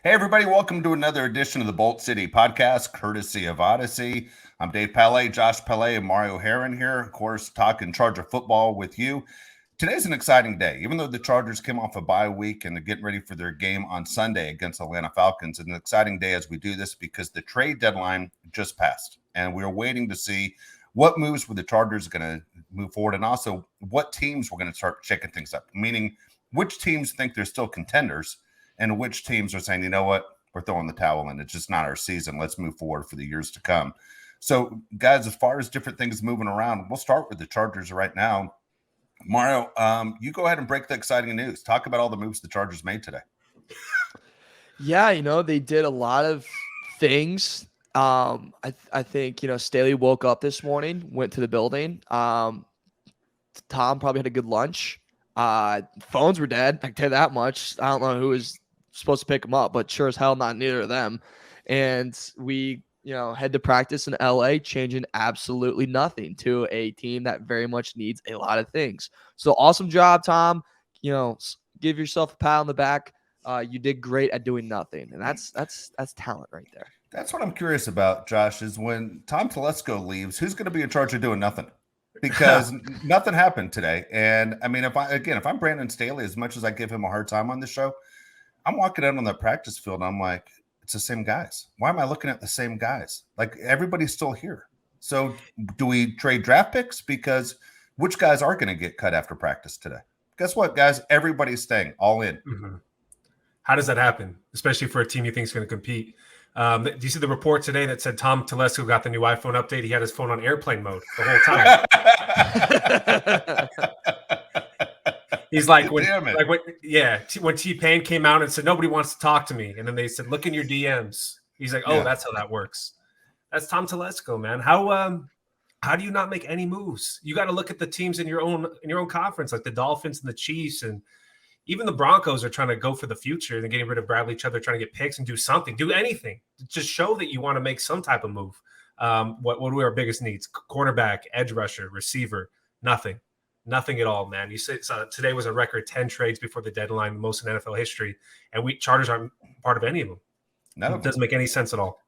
Hey, everybody, welcome to another edition of the Bolt City podcast, courtesy of Odyssey. I'm Dave Pele, Josh Pele, and Mario Heron here, of course, talking Charger football with you. Today's an exciting day. Even though the Chargers came off a bye week and they're getting ready for their game on Sunday against Atlanta Falcons, it's an exciting day as we do this because the trade deadline just passed, and we're waiting to see what moves with the Chargers are going to move forward, and also what teams we're going to start shaking things up, meaning which teams think they're still contenders and which teams are saying, you know what, we're throwing the towel in. It's just not our season. Let's move forward for the years to come. So, guys, as far as different things moving around, we'll start with the Chargers right now. Mario, you go ahead and break the exciting news. Talk about all the moves the Chargers made today. Yeah, they did a lot of things. I think, Staley woke up this morning, went to the building. Tom probably had a good lunch. Phones were dead. I can tell you that much. I don't know who was supposed to pick them up, but sure as hell not neither of them. And we, head to practice in LA, changing absolutely nothing to a team that very much needs a lot of things. So awesome job, Tom. Give yourself a pat on the back. You did great at doing nothing, and that's talent right there. That's what I'm curious about, Josh, is when Tom Telesco leaves, who's going to be in charge of doing nothing? Because nothing happened today. And I mean, if I'm Brandon Staley, as much as I give him a hard time on the show, I'm walking out on the practice field and I'm like, it's the same guys. Why am I looking at the same guys? Like, everybody's still here. So do we trade draft picks? Because which guys are going to get cut after practice today? Guess what, guys? Everybody's staying all in. Mm-hmm. How does that happen, especially for a team you think is going to compete? Do you see the report today that said Tom Telesco got the new iPhone update? He had his phone on airplane mode the whole time. He's like, when T-Pain came out and said, nobody wants to talk to me. And then they said, look in your DMs. He's like, oh, that's how that works. That's Tom Telesco, man. How do you not make any moves? You got to look at the teams in your own conference, like the Dolphins and the Chiefs, and even the Broncos are trying to go for the future and getting rid of Bradley Chubb. They're trying to get picks and do something, do anything. Just show that you want to make some type of move. What are our biggest needs? Cornerback, edge rusher, receiver, nothing at all, man. You said today was a record 10 trades before the deadline, the most in NFL history, and Chargers aren't part of any of them. No, it doesn't make any sense at all.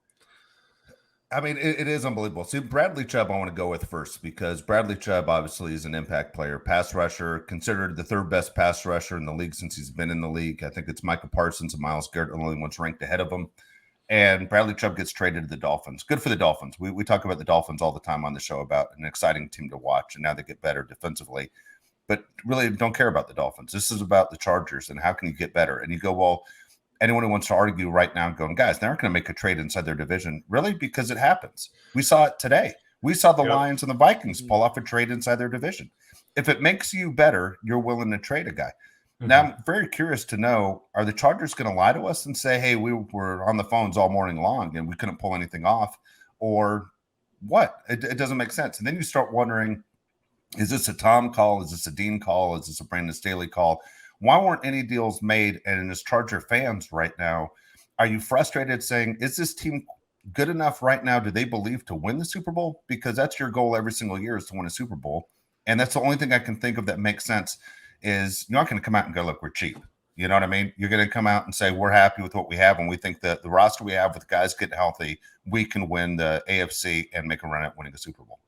I mean, it is unbelievable. See, Bradley Chubb I want to go with first because Bradley Chubb obviously is an impact player, pass rusher, considered the third best pass rusher in the league since he's been in the league. I think it's Micah Parsons and Myles Garrett are the only ones ranked ahead of him. And Bradley Chubb gets traded to the Dolphins. Good for the Dolphins. We talk about the Dolphins all the time on the show about an exciting team to watch, and now they get better defensively. But really don't care about the Dolphins. This is about the Chargers and how can you get better? And you go, well, anyone who wants to argue right now going, guys, they aren't going to make a trade inside their division. Really? Because it happens. We saw it today. We saw the Lions and the Vikings pull off a trade inside their division. If it makes you better, you're willing to trade a guy. Mm-hmm. Now, I'm very curious to know, are the Chargers going to lie to us and say, hey, we were on the phones all morning long and we couldn't pull anything off? Or what? It doesn't make sense. And then you start wondering, is this a Tom call? Is this a Dean call? Is this a Brandon Staley call? Why weren't any deals made? And as Charger fans right now, are you frustrated saying, is this team good enough right now? Do they believe to win the Super Bowl? Because that's your goal every single year, is to win a Super Bowl. And that's the only thing I can think of that makes sense is you're not going to come out and go, look, we're cheap. You know what I mean? You're going to come out and say, we're happy with what we have. And we think that the roster we have with guys getting healthy, we can win the AFC and make a run at winning the Super Bowl.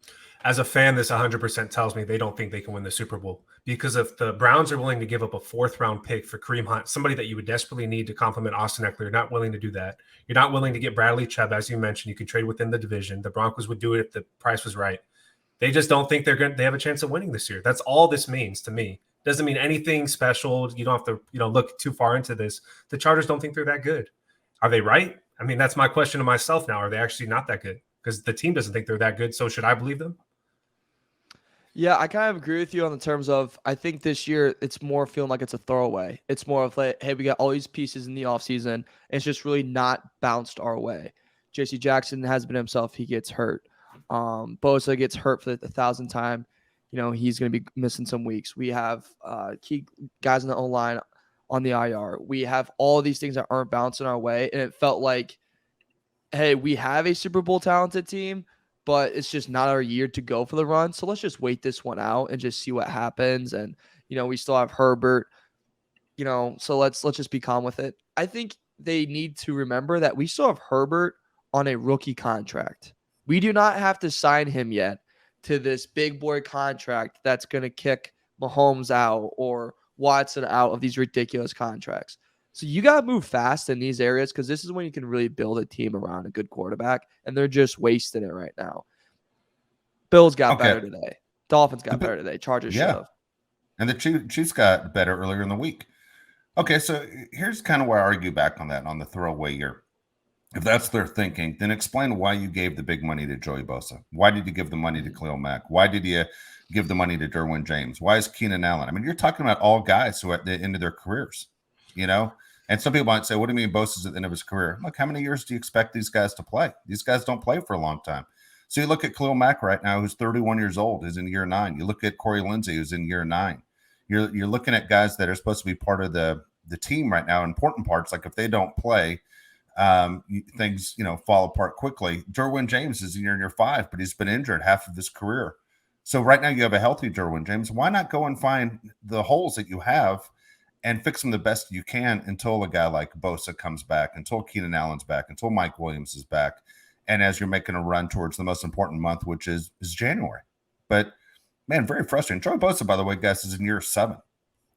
As a fan, this 100% tells me they don't think they can win the Super Bowl, because if the Browns are willing to give up a 4th-round pick for Kareem Hunt, somebody that you would desperately need to complement Austin Eckler, you're not willing to do that. You're not willing to get Bradley Chubb, as you mentioned. You could trade within the division. The Broncos would do it if the price was right. They just don't think they have a chance of winning this year. That's all this means to me. Doesn't mean anything special. You don't have to, look too far into this. The Chargers don't think they're that good. Are they right? I mean, that's my question to myself now. Are they actually not that good? Because the team doesn't think they're that good. So should I believe them? Yeah, I kind of agree with you on the terms of, I think this year it's more feeling like it's a throwaway. It's more of like, hey, we got all these pieces in the offseason, and it's just really not bounced our way. J.C. Jackson has been himself. He gets hurt. Bosa gets hurt for the 1,000th time. He's going to be missing some weeks. We have key guys in the O-line on the IR. We have all these things that aren't bouncing our way, and it felt like, hey, we have a Super Bowl talented team, but it's just not our year to go for the run. So let's just wait this one out and just see what happens. And, we still have Herbert, so let's just be calm with it. I think they need to remember that we still have Herbert on a rookie contract. We do not have to sign him yet to this big boy contract that's going to kick Mahomes out or Watson out of these ridiculous contracts. So you got to move fast in these areas because this is when you can really build a team around a good quarterback, and they're just wasting it right now. Bills got better today. Dolphins got better today. Chargers should have. And the Chiefs got better earlier in the week. Okay, so here's kind of where I argue back on that, on the throwaway year. If that's their thinking, then explain why you gave the big money to Joey Bosa. Why did you give the money to Khalil Mack? Why did you give the money to Derwin James? Why is Keenan Allen? I mean, you're talking about all guys who are at the end of their careers, And some people might say, what do you mean Bosa's at the end of his career? Look, how many years do you expect these guys to play? These guys don't play for a long time. So you look at Khalil Mack right now, who's 31 years old, is in year 9. You look at Corey Lindsey, who's in year 9. You're looking at guys that are supposed to be part of the team right now, important parts. Like if they don't play, things fall apart quickly. Derwin James is in year 5, but he's been injured half of his career. So right now you have a healthy Derwin James. Why not go and find the holes that you have and fix them the best you can until a guy like Bosa comes back, until Keenan Allen's back, until Mike Williams is back, and as you're making a run towards the most important month, which is January. But man, very frustrating. Joey Bosa, by the way, guys, is in year 7.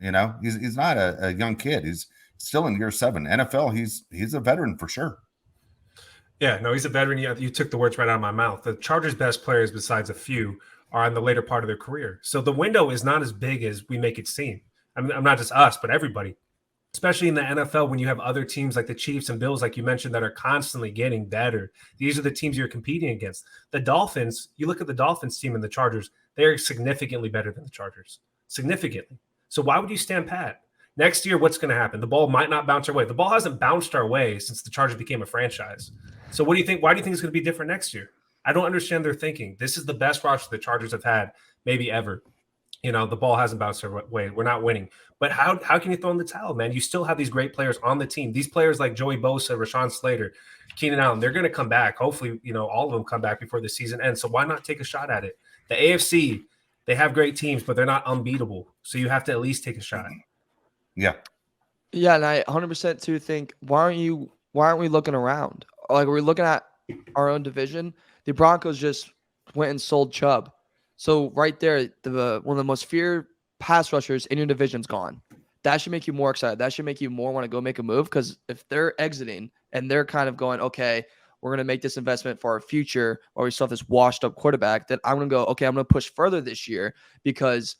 He's not a young kid. He's still in year 7. NFL, he's a veteran for sure. Yeah, no, he's a veteran. You took the words right out of my mouth. The Chargers' best players, besides a few, are in the later part of their career. So the window is not as big as we make it seem. I'm not just us, but everybody, especially in the NFL, when you have other teams like the Chiefs and Bills, like you mentioned, that are constantly getting better. These are the teams you're competing against. The Dolphins, you look at the Dolphins team and the Chargers, they're significantly better than the Chargers. Significantly. So why would you stand pat? Next year, what's going to happen? The ball might not bounce our way. The ball hasn't bounced our way since the Chargers became a franchise. So what do you think? Why do you think it's going to be different next year? I don't understand their thinking. This is the best roster the Chargers have had maybe ever. The ball hasn't bounced our way. We're not winning. But how can you throw in the towel, man? You still have these great players on the team. These players like Joey Bosa, Rashawn Slater, Keenan Allen, they're going to come back. Hopefully, all of them come back before the season ends. So why not take a shot at it? The AFC, they have great teams, but they're not unbeatable. So you have to at least take a shot. Yeah. Yeah, and I 100% too think, why aren't we looking around? Like, are we looking at our own division? The Broncos just went and sold Chubb. So right there, one of the most feared pass rushers in your division's gone. That should make you more excited. That should make you more want to go make a move, because if they're exiting and they're kind of going, okay, we're going to make this investment for our future, or we still have this washed up quarterback, then I'm going to go, okay, I'm going to push further this year, because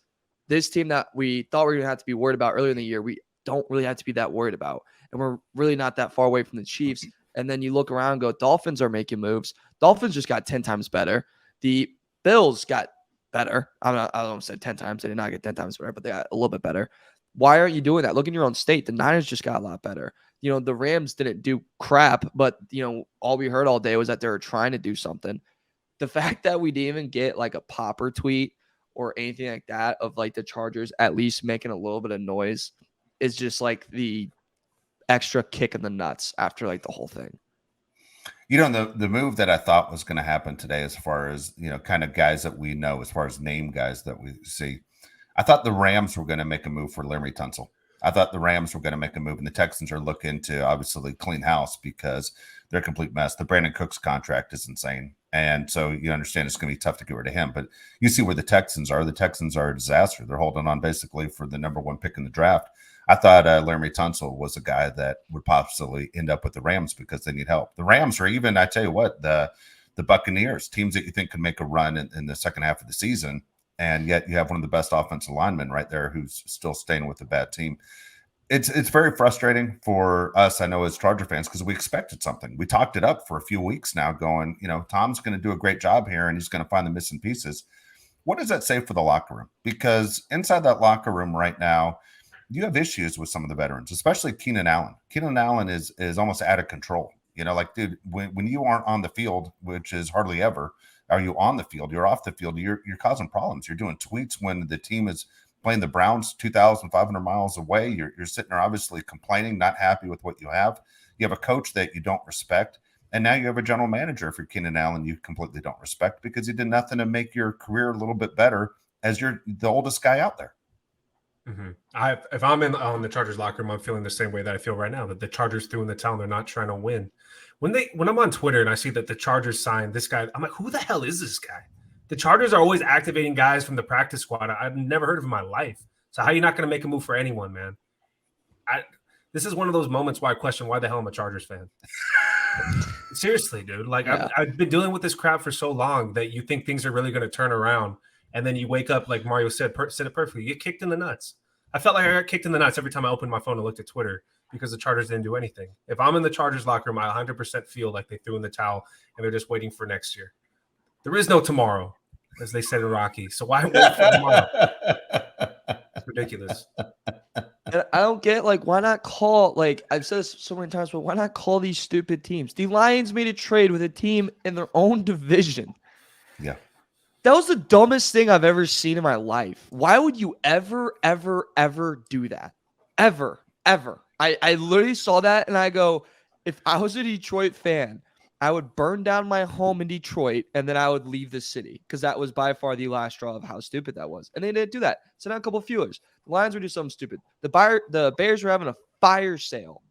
this team that we thought we were going to have to be worried about earlier in the year, we don't really have to be that worried about. And we're really not that far away from the Chiefs. And then you look around and go, Dolphins are making moves. Dolphins just got 10 times better. The Bills got better. I don't say 10 times. They did not get 10 times better, but they got a little bit better. Why aren't you doing that? Look in your own state. The Niners just got a lot better. The Rams didn't do crap, but, all we heard all day was that they were trying to do something. The fact that we didn't even get like a popper tweet or anything like that of like the Chargers at least making a little bit of noise is just like the extra kick in the nuts after like the whole thing. The move that I thought was going to happen today, as far as, kind of guys that we know, as far as name guys that we see, I thought the Rams were going to make a move for Laremy Tunsil. I thought the Rams were going to make a move, and the Texans are looking to obviously clean house because they're a complete mess. The Brandon Cooks contract is insane. And so you understand it's going to be tough to get rid of him. But you see where the Texans are. The Texans are a disaster. They're holding on basically for the number 1 pick in the draft. I thought Laremy Tunsil was a guy that would possibly end up with the Rams because they need help. The Rams are even, I tell you what, the Buccaneers, teams that you think could make a run in the second half of the season, and yet you have one of the best offensive linemen right there who's still staying with a bad team. It's very frustrating for us, I know, as Charger fans, because we expected something. We talked it up for a few weeks now going, Tom's going to do a great job here, and he's going to find the missing pieces. What does that say for the locker room? Because inside that locker room right now, you have issues with some of the veterans, especially Keenan Allen. Keenan Allen is almost out of control. Dude, when you aren't on the field, which is hardly ever, are you on the field? You're off the field. You're causing problems. You're doing tweets when the team is playing the Browns 2,500 miles away. You're sitting there obviously complaining, not happy with what you have. You have a coach that you don't respect. And now you have a general manager, if you're Keenan Allen, you completely don't respect because he did nothing to make your career a little bit better as you're the oldest guy out there. If I'm on the Chargers locker room, I'm feeling the same way that I feel right now, that the Chargers threw in the towel and they're not trying to win. When I'm on Twitter and I see that the Chargers signed this guy, I'm like, who the hell is this guy? The Chargers are always activating guys from the practice squad I've never heard of in my life. So how are you not going to make a move for anyone, man? This is one of those moments where I question why the hell I'm a Chargers fan. Seriously, dude. Like, yeah. I've been dealing with this crap for so long that you think things are really going to turn around. And then you wake up, like Mario said it perfectly. You get kicked in the nuts. I felt like I got kicked in the nuts every time I opened my phone and looked at Twitter because the Chargers didn't do anything. If I'm in the Chargers locker room, I 100% feel like they threw in the towel and they're just waiting for next year. There is no tomorrow, as they said in Rocky. So why wait for tomorrow? It's ridiculous. And I don't get, like, why not call, like, I've said this so many times, but why not call these stupid teams? The Lions made a trade with a team in their own division. Yeah. That was the dumbest thing I've ever seen in my life. Why would you ever do that? Ever. I literally saw that and I go, if I was a Detroit fan, I would burn down my home in Detroit and then I would leave the city because that was by far the last straw of how stupid that was. And they didn't do that. Send out a couple of feelers. The Lions would do something stupid. The Bears were having a fire sale.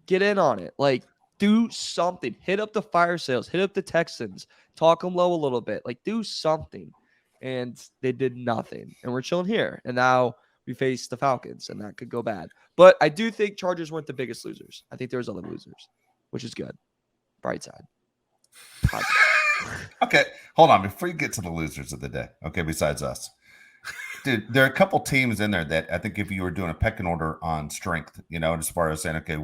Get in on it. Like, do something. Hit up the fire sales. Hit up the Texans. Talk them low a little bit. Like, do something. And they did nothing. And we're chilling here. And now we face the Falcons, and that could go bad. But I do think Chargers weren't the biggest losers. I think there was other losers, which is good. Bright side. Okay, hold on. Before you get to the losers of the day, okay, besides us. Dude, there are a couple teams in there that I think if you were doing a pecking order on strength, as far as saying, okay,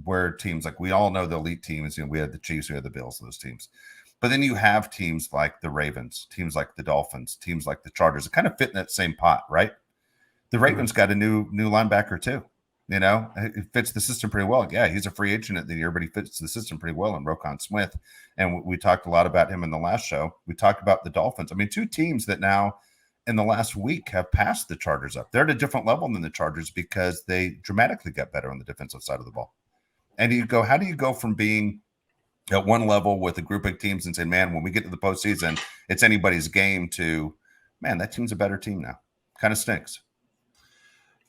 where teams, like we all know the elite teams, we had the Chiefs, we had the Bills, those teams. But then you have teams like the Ravens, teams like the Dolphins, teams like the Chargers. It kind of fit in that same pot, right? The Ravens got a new linebacker too. It fits the system pretty well. Yeah, he's a free agent at the year, but he fits the system pretty well in Roquan Smith. And we talked a lot about him in the last show. We talked about the Dolphins. I mean, two teams that now in the last week have passed the Chargers up. They're at a different level than the Chargers because they dramatically got better on the defensive side of the ball. And how do you go from being at one level with a group of teams and say, man, when we get to the postseason, it's anybody's game to, man, that team's a better team now. Kind of stinks.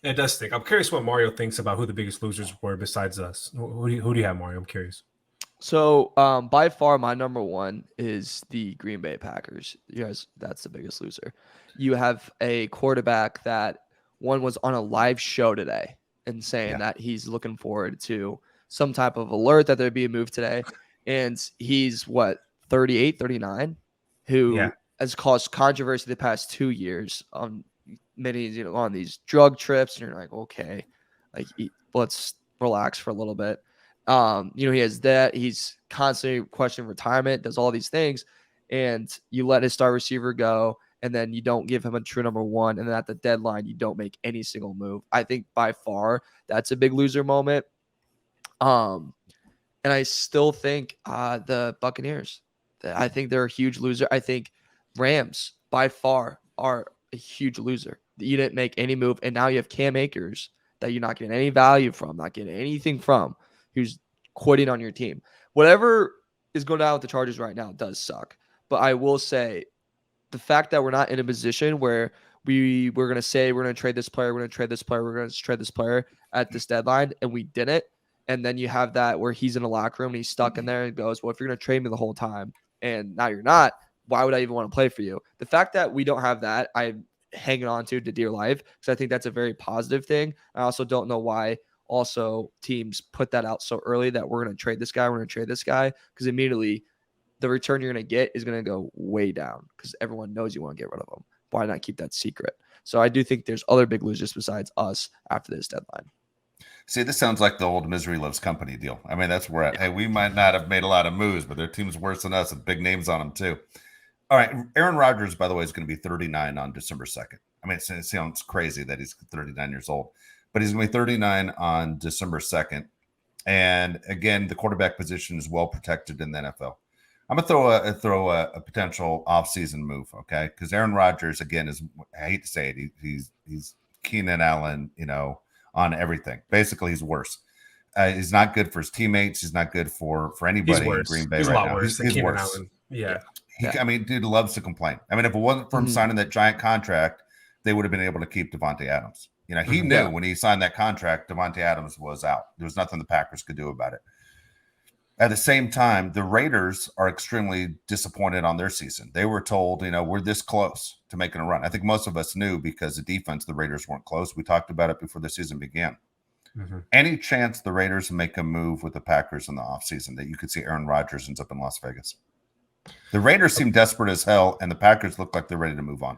It does stink. I'm curious what Mario thinks about who the biggest losers were besides us. Who do you have, Mario? I'm curious. So by far, my number one is the Green Bay Packers. Yes, that's the biggest loser. You have a quarterback that one was on a live show today and saying that he's looking forward to some type of alert that there'd be a move today. And he's 38, 39, who has caused controversy the past 2 years on many, on these drug trips. And you're like, okay, like let's relax for a little bit. He has that. He's constantly questioning retirement, does all these things, and you let his star receiver go, and then you don't give him a true number one, and then at the deadline, you don't make any single move. I think by far that's a big loser moment. And I still think the Buccaneers, I think they're a huge loser. I think Rams by far are a huge loser. You didn't make any move, and now you have Cam Akers that you're not getting any value from, not getting anything from, who's quitting on your team. Whatever is going on with the Chargers right now does suck. But I will say the fact that we're not in a position where we're going to say we're going to trade this player, we're going to trade this player, we're going to trade this player at this deadline, and we didn't. And then you have that where he's in a locker room and he's stuck in there and goes, well, if you're going to trade me the whole time and now you're not, why would I even want to play for you? The fact that we don't have that, I'm hanging on to dear life because I think that's a very positive thing. I also don't know why also teams put that out so early that we're going to trade this guy, because immediately the return you're going to get is going to go way down because everyone knows you want to get rid of him. Why not keep that secret? So I do think there's other big losers besides us after this deadline. See, this sounds like the old misery loves company deal. I mean, that's where hey, we might not have made a lot of moves, but their team's worse than us with big names on them too. All right, Aaron Rodgers, by the way, is going to be 39 on December 2nd. I mean, it sounds crazy that he's 39 years old, but he's going to be 39 on December 2nd. And again, the quarterback position is well protected in the NFL. I'm going to throw a potential offseason move, okay? Because Aaron Rodgers, again, I hate to say it, he's Keenan Allen, on everything. Basically, he's worse. He's not good for his teammates. He's not good for anybody in Green Bay right now. He's worse. Allen. Yeah. I mean, dude loves to complain. I mean, if it wasn't for him signing that giant contract, they would have been able to keep Devontae Adams. You know, he knew when he signed that contract, Devontae Adams was out. There was nothing the Packers could do about it. At the same time, the Raiders are extremely disappointed on their season. They were told, you know, we're this close to making a run. I think most of us knew because the defense, the Raiders weren't close. We talked about it before the season began. Any chance the Raiders make a move with the Packers in the offseason that you could see Aaron Rodgers ends up in Las Vegas? The Raiders seem desperate as hell, and the Packers look like they're ready to move on.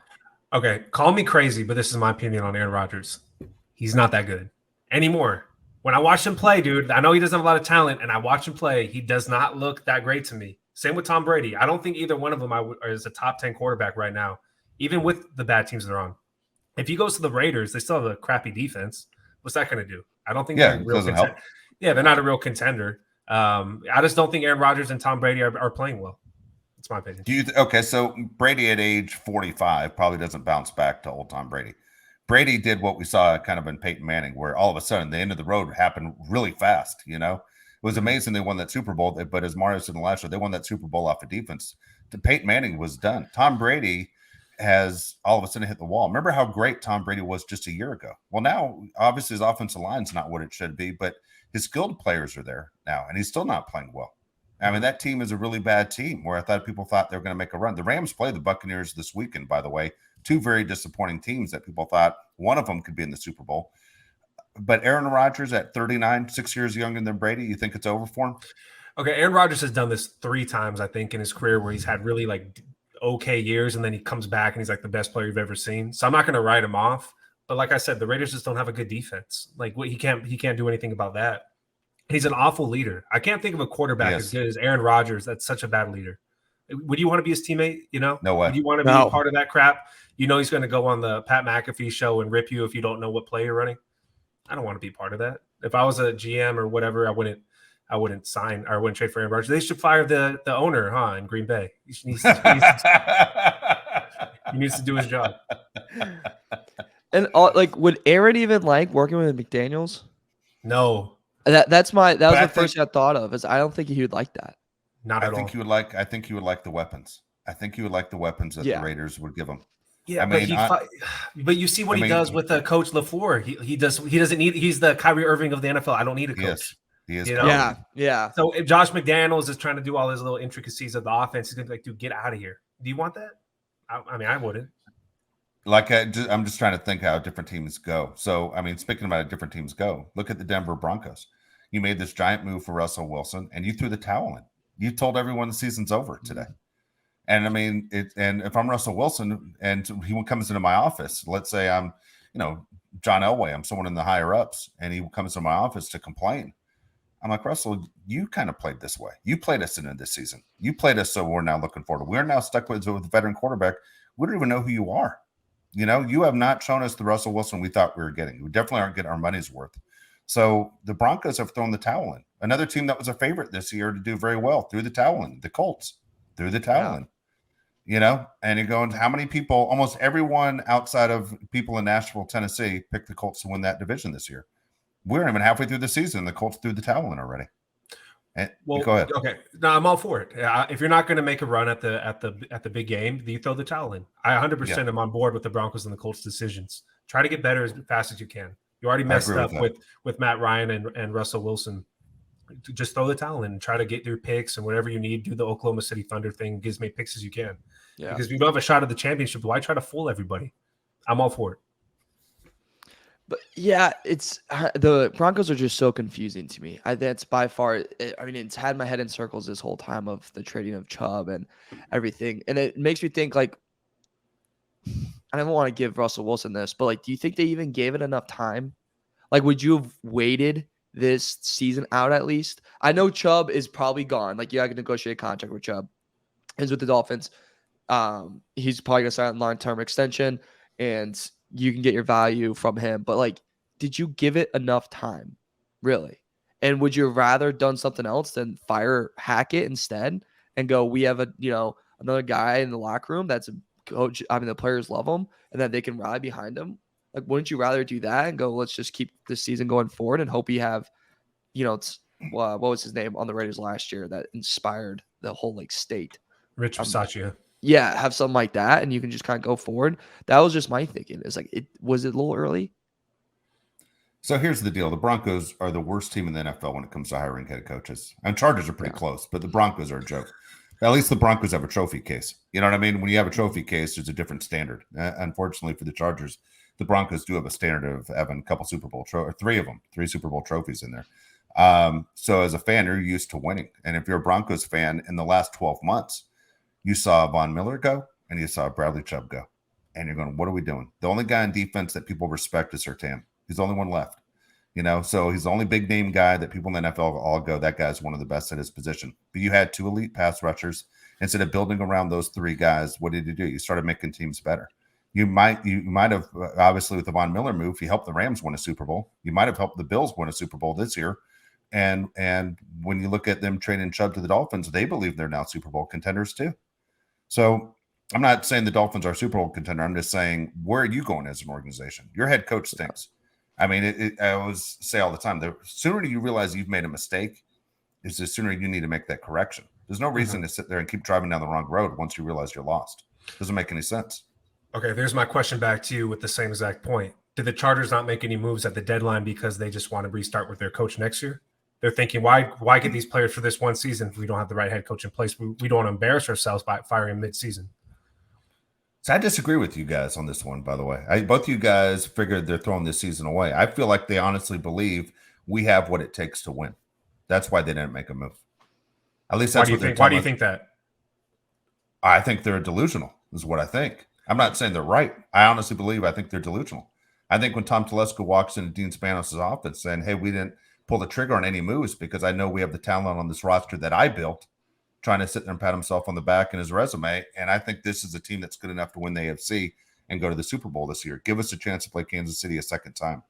Okay, call me crazy, but this is my opinion on Aaron Rodgers. He's not that good anymore. When I watch him play, dude, I know he doesn't have a lot of talent, and I watch him play. He does not look that great to me. Same with Tom Brady. I don't think either one of them is a top 10 quarterback right now, even with the bad teams they're on. If he goes to the Raiders, they still have a crappy defense. What's that going to do? I don't think they're a real contender. Yeah, they're not a real contender. I just don't think Aaron Rodgers and Tom Brady are playing well. That's my opinion. Okay, so Brady at age 45 probably doesn't bounce back to old Tom Brady. Brady did what we saw kind of in Peyton Manning, where all of a sudden the end of the road happened really fast. You know, it was amazing they won that Super Bowl, but as Mario said in the last show, they won that Super Bowl off of defense. The Peyton Manning was done. Tom Brady has all of a sudden hit the wall. Remember how great Tom Brady was just a year ago? Well, now obviously his offensive line's not what it should be, but his skilled players are there now, and he's still not playing well. I mean, that team is a really bad team where I thought people thought they were going to make a run. The Rams play the Buccaneers this weekend, by the way. Two very disappointing teams that people thought one of them could be in the Super Bowl. But Aaron Rodgers at 39, 6 years younger than Brady, you think it's over for him? Okay, Aaron Rodgers has done this 3 times, I think, in his career where he's had really okay years, and then he comes back and he's like the best player you've ever seen. So I'm not going to write him off. But like I said, the Raiders just don't have a good defense. He can't do anything about that. He's an awful leader. I can't think of a quarterback as good as Aaron Rodgers. That's such a bad leader. Would you want to be his teammate? You know, no way. Would you want to be a part of that crap? You know, he's going to go on the Pat McAfee show and rip you if you don't know what play you're running. I don't want to be part of that. If I was a GM or whatever, I wouldn't sign or I wouldn't trade for Aaron Rodgers. They should fire the owner, in Green Bay. He needs to do his job. And would Aaron even like working with McDaniels? No. That was the first thing I thought of. Is I don't think he would like that. Not at all. I think he would like the weapons. I think he would like the weapons that the Raiders would give him. Yeah, but you see what he does with Coach LaFleur. He's the Kyrie Irving of the NFL. I don't need a coach. He is. You know? Yeah. So if Josh McDaniels is trying to do all his little intricacies of the offense, he's gonna be like, dude, get out of here. Do you want that? I mean, I wouldn't. I'm just trying to think how different teams go. So, I mean, speaking about how different teams go, look at the Denver Broncos. You made this giant move for Russell Wilson, and you threw the towel in. You told everyone the season's over today. And I mean, and if I'm Russell Wilson and he comes into my office, let's say I'm, John Elway, I'm someone in the higher ups, and he comes to my office to complain. I'm like, Russell, you kind of played this way. You played us into this season. You played us, so we're now looking forward. We're now stuck with a veteran quarterback. We don't even know who you are. You have not shown us the Russell Wilson we thought we were getting. We definitely aren't getting our money's worth. So the Broncos have thrown the towel in. Another team that was a favorite this year to do very well threw the towel in. The Colts threw the towel in. And you're going, how many people, almost everyone outside of people in Nashville, Tennessee, picked the Colts to win that division this year. We're not even halfway through the season. The Colts threw the towel in already. Go ahead. Okay. No, I'm all for it. If you're not going to make a run at the big game, you throw the towel in. I 100% am on board with the Broncos and the Colts decisions. Try to get better as fast as you can. You already messed up with Matt Ryan and Russell Wilson. Just throw the towel in and try to get your picks and whatever you need. Do the Oklahoma City Thunder thing. Get as many picks as you can. Yeah. Because if you don't have a shot at the championship, why try to fool everybody? I'm all for it. But yeah, it's the Broncos are just so confusing to me. That's by far. It's had my head in circles this whole time of the trading of Chubb and everything, and it makes me think I don't want to give Russell Wilson this, but do you think they even gave it enough time? Would you have waited this season out at least? I know Chubb is probably gone. You got to negotiate a contract with Chubb. He's with the Dolphins. He's probably gonna sign a long-term extension, and you can get your value from him. But did you give it enough time, really? And would you have rather done something else than fire Hackett instead and go, we have another guy in the locker room that's a coach. I mean, the players love him and that they can rally behind him. Wouldn't you rather do that and go, let's just keep this season going forward and hope we have, what was his name on the Raiders last year that inspired the whole state? Rich Bisaccia. Yeah, have something like that, and you can just kind of go forward. That was just my thinking. It's was it a little early? So here's the deal. The Broncos are the worst team in the NFL when it comes to hiring head coaches. And Chargers are pretty close, but the Broncos are a joke. At least the Broncos have a trophy case. You know what I mean? When you have a trophy case, there's a different standard. Unfortunately for the Chargers, the Broncos do have a standard of having a couple Super Bowl three Super Bowl trophies in there. So as a fan, you're used to winning. And if you're a Broncos fan, in the last 12 months, you saw Von Miller go and you saw Bradley Chubb go. And you're going, what are we doing? The only guy in defense that people respect is Surtain. He's the only one left. So he's the only big name guy that people in the NFL all go, that guy's one of the best at his position. But you had 2 elite pass rushers. Instead of building around those 3 guys, what did you do? You started making teams better. You might have, obviously, with the Von Miller move, you helped the Rams win a Super Bowl. You might have helped the Bills win a Super Bowl this year. And when you look at them trading Chubb to the Dolphins, they believe they're now Super Bowl contenders too. So I'm not saying the Dolphins are a Super Bowl contender. I'm just saying, where are you going as an organization? Your head coach stinks. I mean, I always say all the time, the sooner you realize you've made a mistake is the sooner you need to make that correction. There's no reason to sit there and keep driving down the wrong road once you realize you're lost. Doesn't make any sense. Okay, there's my question back to you with the same exact point. Did the Chargers not make any moves at the deadline because they just want to restart with their coach next year? They're thinking, why get these players for this one season if we don't have the right head coach in place? We don't want to embarrass ourselves by firing mid-season. So I disagree with you guys on this one, by the way. Both you guys figured they're throwing this season away. I feel like they honestly believe we have what it takes to win. That's why they didn't make a move. At least that's what they're telling us. Why do you think that? I think they're delusional, is what I think. I'm not saying they're right. I honestly believe I think they're delusional. I think when Tom Telesco walks into Dean Spanos' office saying, hey, we didn't pull the trigger on any moves because I know we have the talent on this roster that I built, trying to sit there and pat himself on the back in his resume. And I think this is a team that's good enough to win the AFC and go to the Super Bowl this year. Give us a chance to play Kansas City a second time.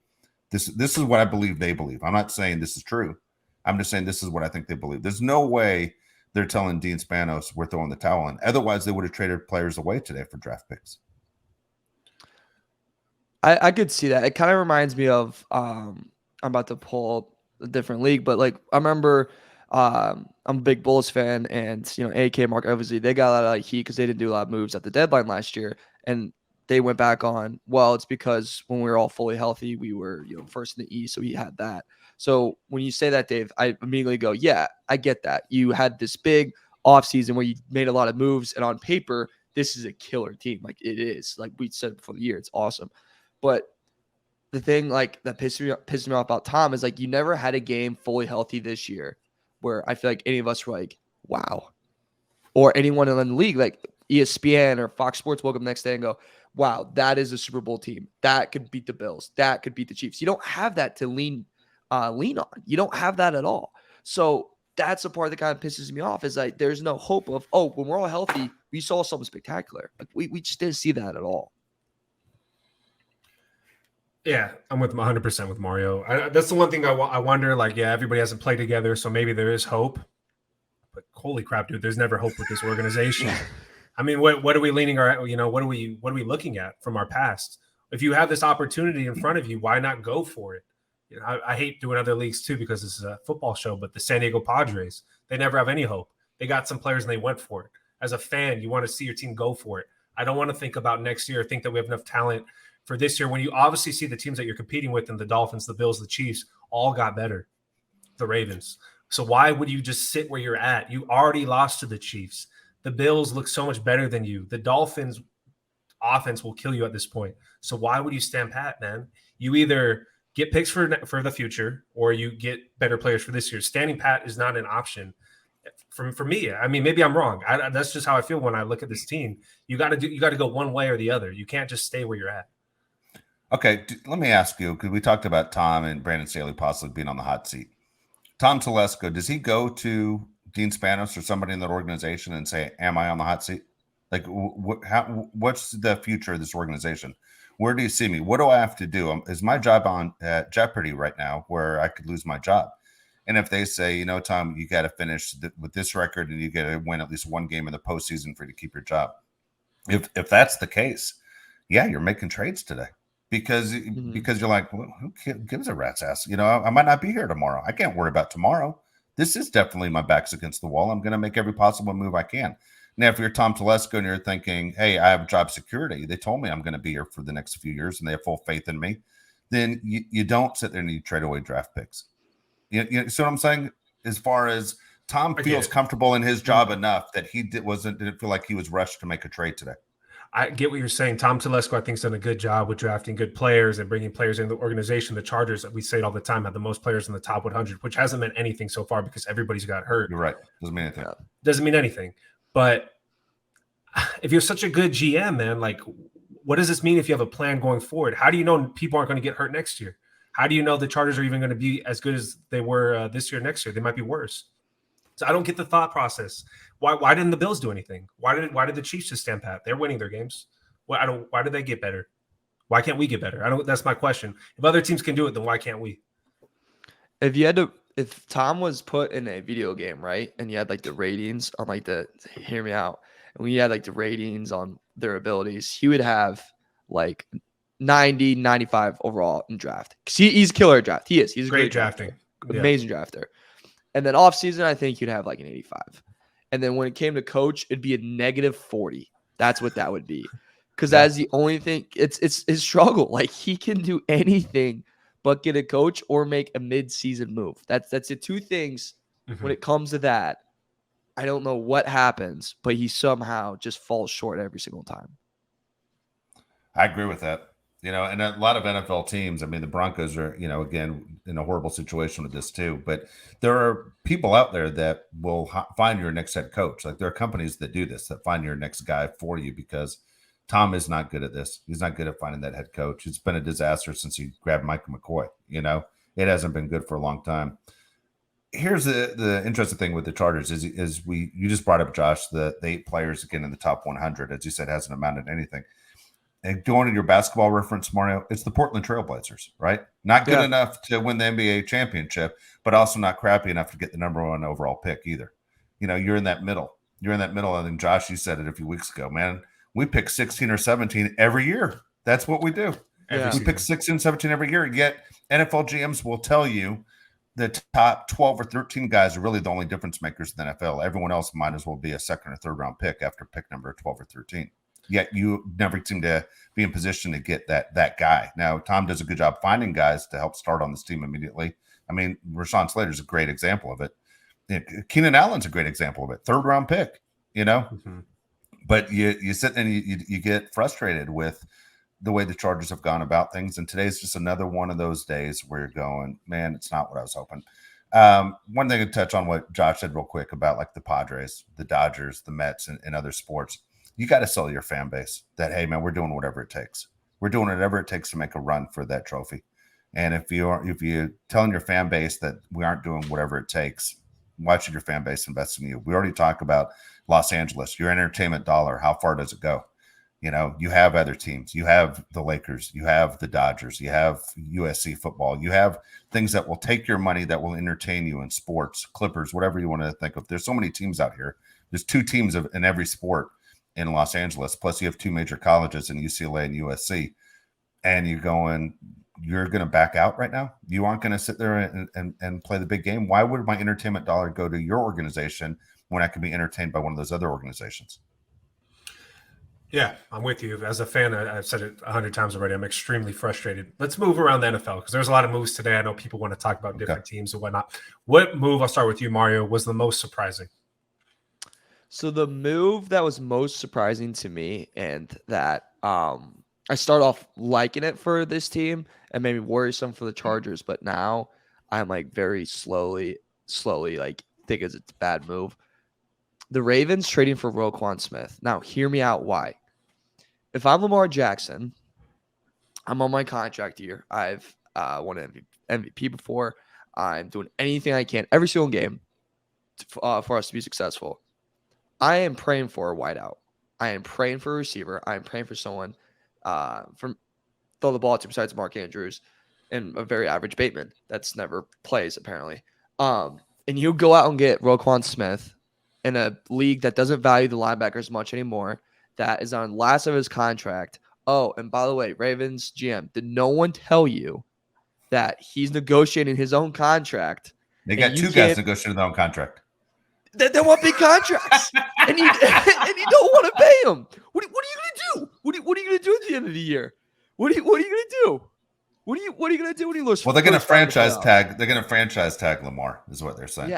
This is what I believe they believe. I'm not saying this is true. I'm just saying this is what I think they believe. There's no way they're telling Dean Spanos we're throwing the towel in. Otherwise, they would have traded players away today for draft picks. I could see that. It kind of reminds me of I'm about to pull a different league, but like I remember I'm a big Bulls fan, and AK Mark, obviously they got a lot of heat because they didn't do a lot of moves at the deadline last year, and they went back on, well, it's because when we were all fully healthy, we were first in the East, so we had that. So when you say that, Dave, I immediately go, yeah, I get that. You had this big offseason where you made a lot of moves, and on paper, this is a killer team. Like it is. Like we said before the year, it's awesome. But the thing like that pissed me off about Tom is like you never had a game fully healthy this year where I feel like any of us were like, wow. Or anyone in the league, like ESPN or Fox Sports woke up the next day and go, wow, that is a Super Bowl team. That could beat the Bills. That could beat the Chiefs. You don't have that to lean on. You don't have that at all. So that's the part that kind of pisses me off is like there's no hope of, oh, when we're all healthy, we saw something spectacular. Like we just didn't see that at all. Yeah, I'm with 100% with Mario. That's the one thing I wonder. Like, yeah, everybody hasn't played together, so maybe there is hope. But holy crap, dude, there's never hope with this organization. I mean, what are we leaning our? What are we looking at from our past? If you have this opportunity in front of you, why not go for it? I hate doing other leagues too because this is a football show. But the San Diego Padres, they never have any hope. They got some players and they went for it. As a fan, you want to see your team go for it. I don't want to think about next year or think that we have enough talent for this year when you obviously see the teams that you're competing with and the Dolphins, the Bills, the Chiefs all got better, the Ravens. So why would you just sit where you're at? You already lost to the Chiefs. The Bills look so much better than you. The Dolphins offense will kill you at this point. So why would you stand pat, man? You either get picks for the future or you get better players for this year. Standing pat is not an option for me. I mean, maybe I'm wrong. That's just how I feel when I look at this team. You got to go one way or the other. You can't just stay where you're at. Okay, let me ask you, because we talked about Tom and Brandon Staley possibly being on the hot seat. Tom Telesco, does he go to Dean Spanos or somebody in that organization and say, am I on the hot seat? Like, what's the future of this organization? Where do you see me? What do I have to do? Is my job on jeopardy right now where I could lose my job? And if they say, Tom, you got to finish with this record and you got to win at least one game in the postseason for you to keep your job. If that's the case, yeah, you're making trades today. Because you're like, well, who gives a rat's ass? I might not be here tomorrow. I can't worry about tomorrow. This is definitely my back's against the wall. I'm going to make every possible move I can. Now, if you're Tom Telesco and you're thinking, hey, I have job security. They told me I'm going to be here for the next few years and they have full faith in me. then you don't sit there and you trade away draft picks. You see what I'm saying? As far as Tom feels comfortable in his job enough that he didn't feel like he was rushed to make a trade today. I get what you're saying. Tom Telesco, I think, has done a good job with drafting good players and bringing players into the organization. The Chargers, we say it all the time, have the most players in the top 100, which hasn't meant anything so far because everybody's got hurt. You're right. Doesn't mean anything. Doesn't mean anything. But if you're such a good GM, man, like, what does this mean if you have a plan going forward? How do you know people aren't going to get hurt next year? How do you know the Chargers are even going to be as good as they were this year, next year? They might be worse. So I don't get the thought process. Why didn't the Bills do anything? Why did the Chiefs just stand pat? They're winning their games. Why did they get better? Why can't we get better? That's my question. If other teams can do it, then why can't we? If Tom was put in a video game, right, and you had like the ratings on hear me out, and we had like the ratings on their abilities, he would have like 90, 95 overall in draft. Because he's killer at draft. He is. He's a great drafting. Amazing drafter. And then off season, I think you'd have like an 85. And then when it came to coach, it'd be a negative 40. That's what that would be. Because that's the only thing. It's his struggle. Like, he can do anything but get a coach or make a mid-season move. That's the two things when it comes to that. I don't know what happens, but he somehow just falls short every single time. I agree with that. And a lot of NFL teams, I mean, the Broncos are, again, in a horrible situation with this too. But there are people out there that will find your next head coach. Like, there are companies that do this, that find your next guy for you, because Tom is not good at this. He's not good at finding that head coach. It's been a disaster since he grabbed Michael McCoy. It hasn't been good for a long time. Here's the interesting thing with the Chargers is you just brought up, Josh, the 8 players again in the top 100, as you said, hasn't amounted to anything. And going to your basketball reference, Mario, it's the Portland Trailblazers, right? Not good enough to win the NBA championship, but also not crappy enough to get the number 1 overall pick either. You're in that middle. I think, Josh, you said it a few weeks ago, man. We pick 16 or 17 every year. That's what we do. We pick 16, 17 every year. Yet NFL GMs will tell you the top 12 or 13 guys are really the only difference makers in the NFL. Everyone else might as well be a second or third round pick after pick number 12 or 13. Yet you never seem to be in position to get that guy. Now, Tom does a good job finding guys to help start on this team immediately. I mean, Rashawn Slater's a great example of it. Keenan Allen's a great example of it. 3rd round pick, But you sit and you get frustrated with the way the Chargers have gone about things. And today's just another one of those days where you're going, man, it's not what I was hoping. One thing to touch on what Josh said real quick about like the Padres, the Dodgers, the Mets, and other sports. You got to sell your fan base that, hey, man, we're doing whatever it takes. We're doing whatever it takes to make a run for that trophy. And if you're telling your fan base that we aren't doing whatever it takes, why should your fan base invest in you? We already talked about Los Angeles, your entertainment dollar. How far does it go? You have other teams. You have the Lakers. You have the Dodgers. You have USC football. You have things that will take your money, that will entertain you in sports, Clippers, whatever you want to think of. There's so many teams out here. There's 2 teams in every sport in Los Angeles. Plus you have 2 major colleges in UCLA and USC. And you're going to back out right now? You aren't going to sit there and play the big game? Why would my entertainment dollar go to your organization when I could be entertained by one of those other organizations? Yeah, I'm with you. As a fan, I've said it 100 times already. I'm extremely frustrated. Let's move around the NFL because there's a lot of moves today. I know people want to talk about different teams and whatnot. What move, I'll start with you, Mario, was the most surprising? So the move that was most surprising to me, and that I start off liking it for this team and maybe worrisome for the Chargers, but now I'm like very slowly like think it's a bad move. The Ravens trading for Roquan Smith. Now, hear me out why. If I'm Lamar Jackson, I'm on my contract year. I've won an MVP before. I'm doing anything I can every single game for us to be successful. I am praying for a wideout. I am praying for a receiver. I am praying for someone from throw the ball to besides Mark Andrews and a very average Bateman that's never plays apparently. And you go out and get Roquan Smith in a league that doesn't value the linebackers much anymore, that is on last of his contract. Oh, and by the way, Ravens GM, did no one tell you that he's negotiating his own contract? They got 2 guys negotiating their own contract. They want big contracts, and you don't want to pay them. What are you going to do? What are you going to do at the end of the year? What are you going to do? What are you going to do when he loses? Well, they're going to franchise tag. They're going to franchise tag Lamar, is what they're saying.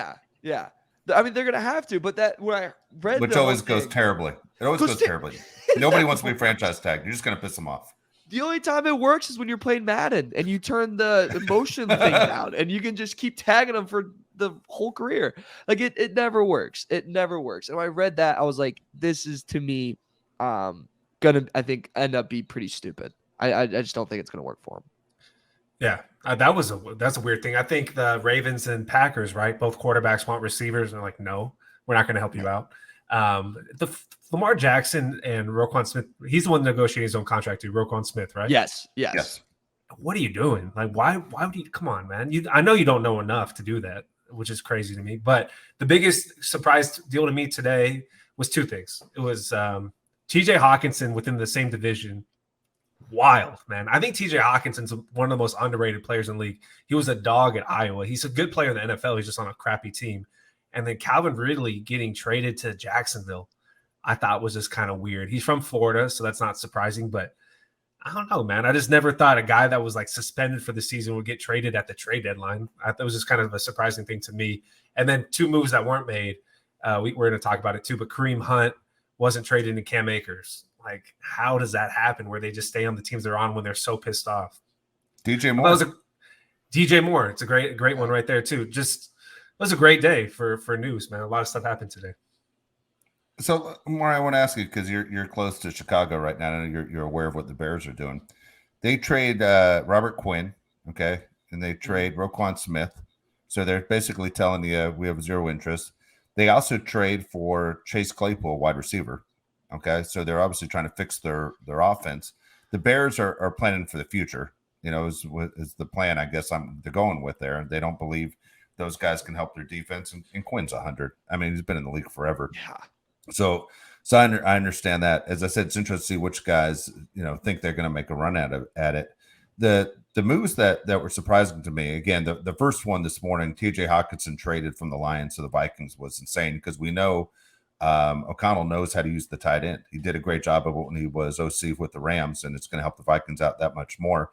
Yeah. I mean, they're going to have to. But that when I read, which always goes terribly. It always goes terribly. Nobody wants to be franchise tagged. You're just going to piss them off. The only time it works is when you're playing Madden and you turn the emotion thing down, and you can just keep tagging them for the whole career. Like it never works. It never works. And when I read that, I was like, this is to me gonna, I think, end up be pretty stupid. I just don't think it's gonna work for him. Yeah, that's a weird thing. I think the Ravens and Packers, right? Both quarterbacks want receivers, and they're like, no, we're not going to help you out. The Lamar Jackson and Roquan Smith, he's the one negotiating his own contract to Roquan Smith, right? Yes. What are you doing? Like, why would you? Come on, man. I know you don't know enough to do that, which is crazy to me. But the biggest surprise deal to me today was two things. It was T.J. Hawkinson within the same division. Wild, man. I think TJ Hawkinson's one of the most underrated players in the league. He was a dog at Iowa. He's a good player in the NFL. He's just on a crappy team. And then Calvin Ridley getting traded to Jacksonville, I thought was just kind of weird. He's from Florida, so that's not surprising. But I don't know, man. I just never thought a guy that was like suspended for the season would get traded at the trade deadline. That was just kind of a surprising thing to me. And then two moves that weren't made. We're going to talk about it too. But Kareem Hunt wasn't traded to Cam Akers. Like, how does that happen where they just stay on the teams they're on when they're so pissed off? DJ Moore. DJ Moore. It's a great one right there, too. Just it was a great day for news, man. A lot of stuff happened today. So, Moore, I want to ask you, because you're close to Chicago right now, and you're aware of what the Bears are doing. They trade Robert Quinn, okay, and they trade Roquan Smith. So they're basically telling you we have zero interest. They also trade for Chase Claypool, wide receiver. Okay, so they're obviously trying to fix their offense. The Bears are planning for the future. You know, is the plan, I guess they're going with there. They don't believe those guys can help their defense. And Quinn's 100. I mean, he's been in the league forever. Yeah. So I understand that. As I said, it's interesting to see which guys, think they're going to make a run at it. The moves that were surprising to me, again, the first one this morning, TJ Hawkinson traded from the Lions to the Vikings was insane, because we know O'Connell knows how to use the tight end. He did a great job of it when he was OC with the Rams, and it's going to help the Vikings out that much more.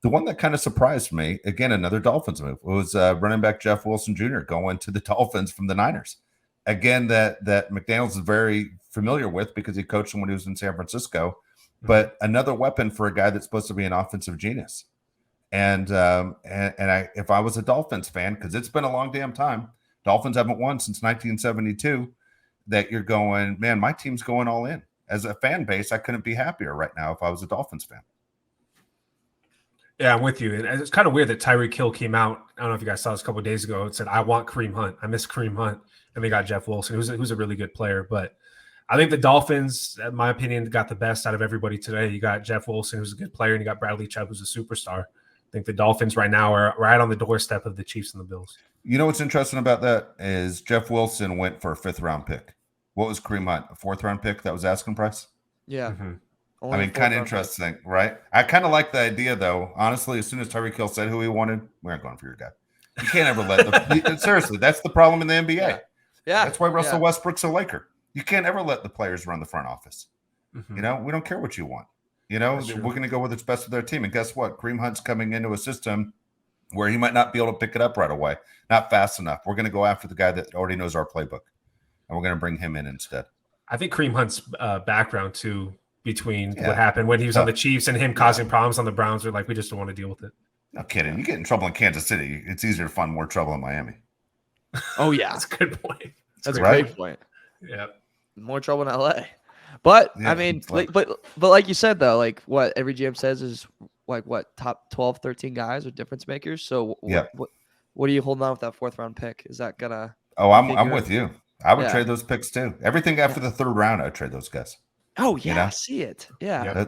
The one that kind of surprised me, again, another Dolphins move, was running back Jeff Wilson Jr. going to the Dolphins from the Niners. Again, that McDaniels is very familiar with, because he coached him when he was in San Francisco. But another weapon for a guy that's supposed to be an offensive genius. And if I was a Dolphins fan, because it's been a long damn time, Dolphins haven't won since 1972. That you're going, man, my team's going all in. As a fan base, I couldn't be happier right now if I was a Dolphins fan. Yeah, I'm with you. And it's kind of weird that Tyreek Hill came out. I don't know if you guys saw this a couple of days ago. And said, I want Kareem Hunt. I miss Kareem Hunt. And they got Jeff Wilson, who's a really good player. But I think the Dolphins, in my opinion, got the best out of everybody today. You got Jeff Wilson, who's a good player, and you got Bradley Chubb, who's a superstar. I think the Dolphins right now are right on the doorstep of the Chiefs and the Bills. You know what's interesting about that is Jeff Wilson went for a 5th-round pick. What was Kareem Hunt? A 4th-round pick that was asking price? Yeah. Mm-hmm. I mean, kind of interesting, right? I kind of like the idea, though. Honestly, as soon as Tyreek Hill said who he wanted, we aren't going for your guy. You can't ever let seriously, that's the problem in the NBA. Yeah. That's why Russell Westbrook's a Laker. You can't ever let the players run the front office. Mm-hmm. We don't care what you want. We're going to go with what's best for their team. And guess what? Kareem Hunt's coming into a system where he might not be able to pick it up right away, not fast enough. We're going to go after the guy that already knows our playbook. And we're going to bring him in instead. I think Kareem Hunt's background, too, between what happened when he was on the Chiefs and him causing problems on the Browns, are like, we just don't want to deal with it. No kidding. You get in trouble in Kansas City, it's easier to find more trouble in Miami. Oh, yeah. That's a good point. That's a great point. Yeah. More trouble in LA. But, I mean, but like you said, though, like what every GM says is like what, top 12, 13 guys are difference makers. So what are you holding on with that 4th-round pick? Is that going to – Oh, I'm with you. I would trade those picks too. Everything after the 3rd round, I'd trade those guys. Oh, yeah. I see it. Yeah.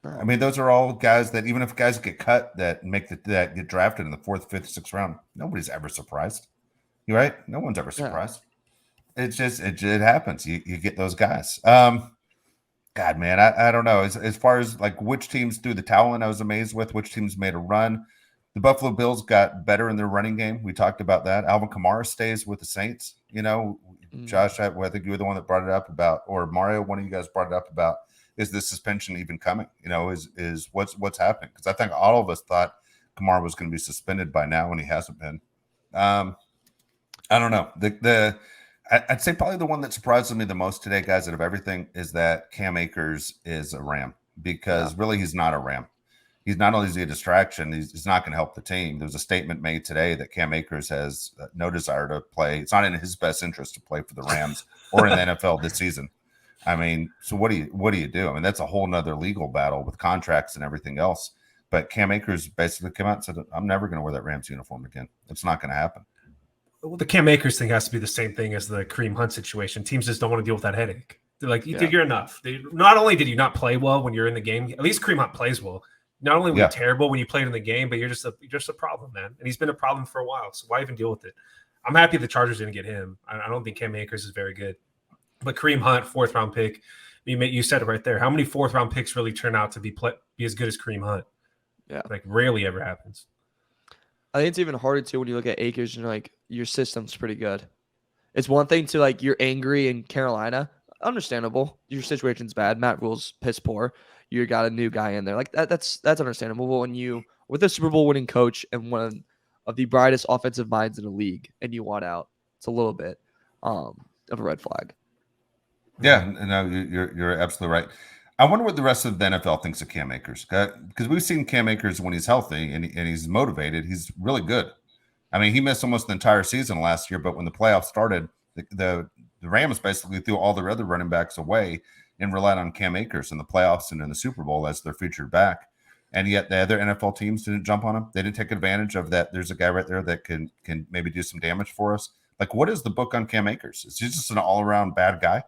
I mean, those are all guys that even if guys get cut that that get drafted in the 4th, 5th, 6th round, nobody's ever surprised. You're right. No one's ever surprised. It's just, it happens. You get those guys. God, man, I don't know. As far as like which teams threw the towel in, I was amazed with which teams made a run. The Buffalo Bills got better in their running game. We talked about that. Alvin Kamara stays with the Saints. Josh, I think you were the one that brought it up about, or Mario, one of you guys brought it up about is the suspension even coming? Is what's happening? Because I think all of us thought Kamara was going to be suspended by now, and he hasn't been. I don't know. I'd say probably the one that surprises me the most today, guys, out of everything, is that Cam Akers is a Ram, because really he's not a Ram. He's not only is he a distraction, he's not going to help the team. There was a statement made today that Cam Akers has no desire to play. It's not in his best interest to play for the Rams or in the NFL this season. I mean, so what do you do? I mean, that's a whole nother legal battle with contracts and everything else. But Cam Akers basically came out and said, I'm never going to wear that Rams uniform again. It's not going to happen. Well, the Cam Akers thing has to be the same thing as the Kareem Hunt situation. Teams just don't want to deal with that headache. They're like, you're enough. Not only did you not play well when you're in the game, at least Kareem Hunt plays well. Not only were you terrible when you played in the game, but you're just a problem, man. And he's been a problem for a while. So why even deal with it? I'm happy the Chargers didn't get him. I don't think Cam Akers is very good. But Kareem Hunt, 4th round pick, you said it right there. How many 4th round picks really turn out to be as good as Kareem Hunt? Yeah. Like rarely ever happens. I think it's even harder too when you look at Akers and you're like, your system's pretty good. It's one thing to like, you're angry in Carolina. Understandable. Your situation's bad. Matt Rule's piss poor. You got a new guy in there. Like that's understandable. But when you with a Super Bowl winning coach and one of the brightest offensive minds in the league and you want out, it's a little bit of a red flag. Yeah, no, you're absolutely right. I wonder what the rest of the NFL thinks of Cam Akers, because we've seen Cam Akers when he's healthy and he's motivated. He's really good. I mean, he missed almost the entire season last year, but when the playoffs started, the Rams basically threw all their other running backs away and relied on Cam Akers in the playoffs and in the Super Bowl as their featured back. And yet the other NFL teams didn't jump on him. They didn't take advantage of that. There's a guy right there that can maybe do some damage for us. Like, what is the book on Cam Akers? Is he just an all-around bad guy?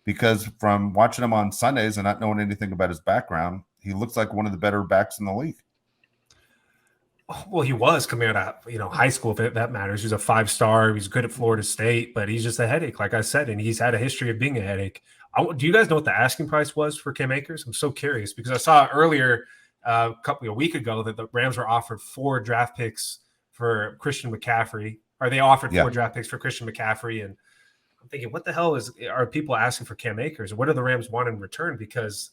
Because from watching him on Sundays and not knowing anything about his background, he looks like one of the better backs in the league. Well, he was coming out of high school, if that matters. He's a 5-star. He's good at Florida State, but he's just a headache, like I said, and he's had a history of being a headache. Do you guys know what the asking price was for Cam Akers? I'm so curious because I saw earlier a week ago that the Rams were offered 4 draft picks for Christian McCaffrey, or they offered 4 draft picks for Christian McCaffrey, and I'm thinking, what the hell are people asking for Cam Akers? What do the Rams want in return? Because